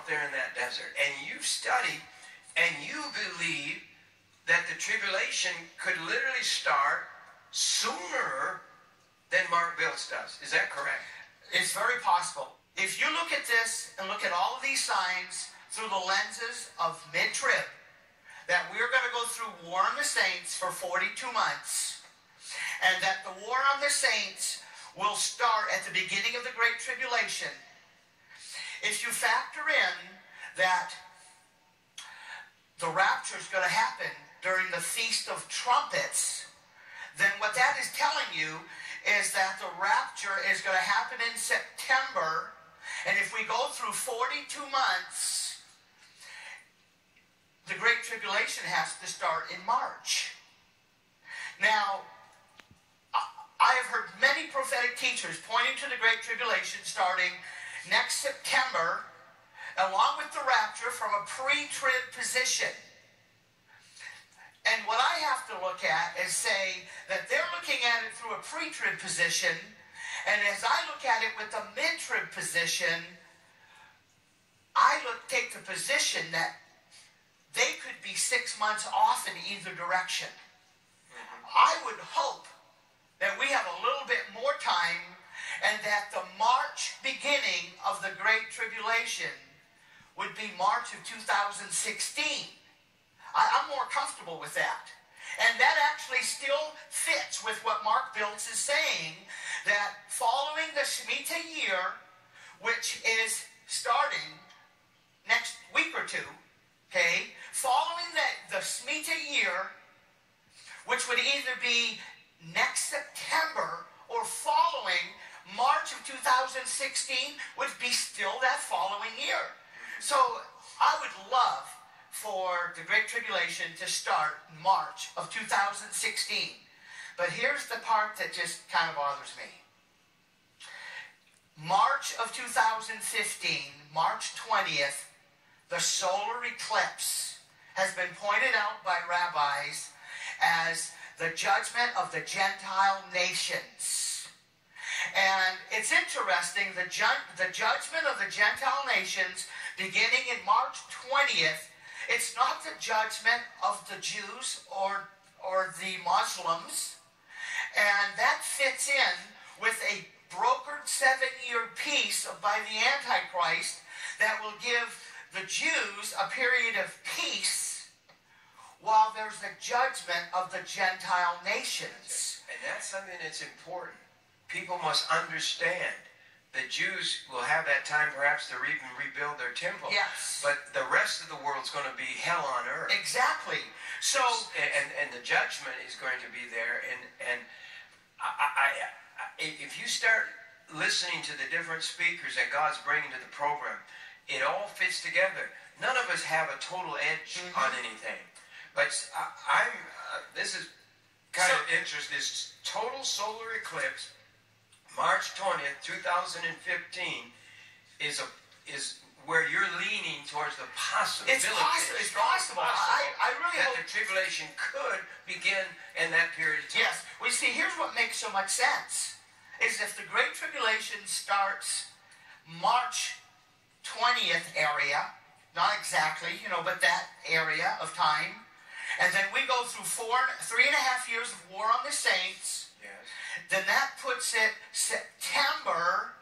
out there in that desert, and you study, and you believe that the tribulation could literally start sooner than Mark Biltz does. Is that correct? It's very possible. If you look at this and look at all of these signs through the lenses of mid-trib, that we're going to go through war on the saints for 42 months, and that the war on the saints will start at the beginning of the Great Tribulation. If you factor in that the rapture is going to happen during the Feast of Trumpets, then what that is telling you is that the rapture is going to happen in September, and if we go through 42 months, the Great Tribulation has to start in March. Now, I have heard many prophetic teachers pointing to the Great Tribulation starting next September, along with the rapture, from a pre-trib position. And what I have to look at is say that they're looking at it through a pre-trib position, and as I look at it with the mid-trib position, I take the position that they could be 6 months off in either direction. I would hope that we have a little bit more time, and that the March beginning of the Great Tribulation would be March of 2016. I'm more comfortable with that. And that actually still fits with what Mark Biltz is saying, that following the Shemitah year, which is starting next week or two, okay, following the Shemitah year, which would either be next September or following March of 2016, would be still that following year. So I would love for the Great Tribulation to start March of 2016. But here's the part that just kind of bothers me. March of 2015, March 20th, the solar eclipse has been pointed out by rabbis as the judgment of the Gentile nations. And it's interesting, the judgment of the Gentile nations beginning in March 20th, it's not the judgment of the Jews or the Muslims, and that fits in with a brokered 7-year peace by the Antichrist that will give the Jews a period of peace while there's the judgment of the Gentile nations. And that's something that's important. People must understand the Jews will have that time perhaps to even rebuild their temple. Yes. But the rest of the world's going to be hell on earth. Exactly. So and the judgment is going to be there. And if you start listening to the different speakers that God's bringing to the program, it all fits together. None of us have a total edge on anything. But this is kind of interesting. This total solar eclipse, March 20th, 2015, is where you're leaning towards the possibility. It's possible. I really that hope the tribulation could begin in that period of time. Yes. Well, you see, here's what makes so much sense. Is if the Great Tribulation starts March 20th area, not exactly, but that area of time, and then we go through 3.5 years of war on the saints, Yes. then that puts it September,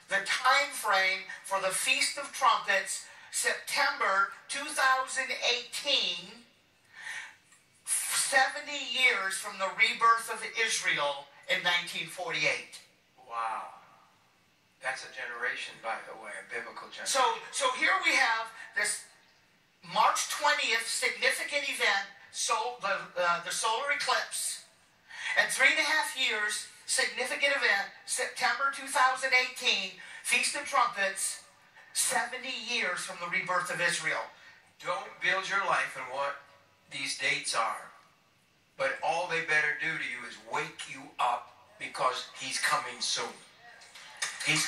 the time frame for the Feast of Trumpets, September 2018, 70 years from the rebirth of Israel in 1948. Wow. That's a generation, by the way, a biblical generation. So here we have this March 20th significant event, the solar eclipse, and 3.5 years significant event, September 2018, Feast of Trumpets, 70 years from the rebirth of Israel. Don't build your life on what these dates are. But all they better do to you is wake you up, because he's coming soon. He's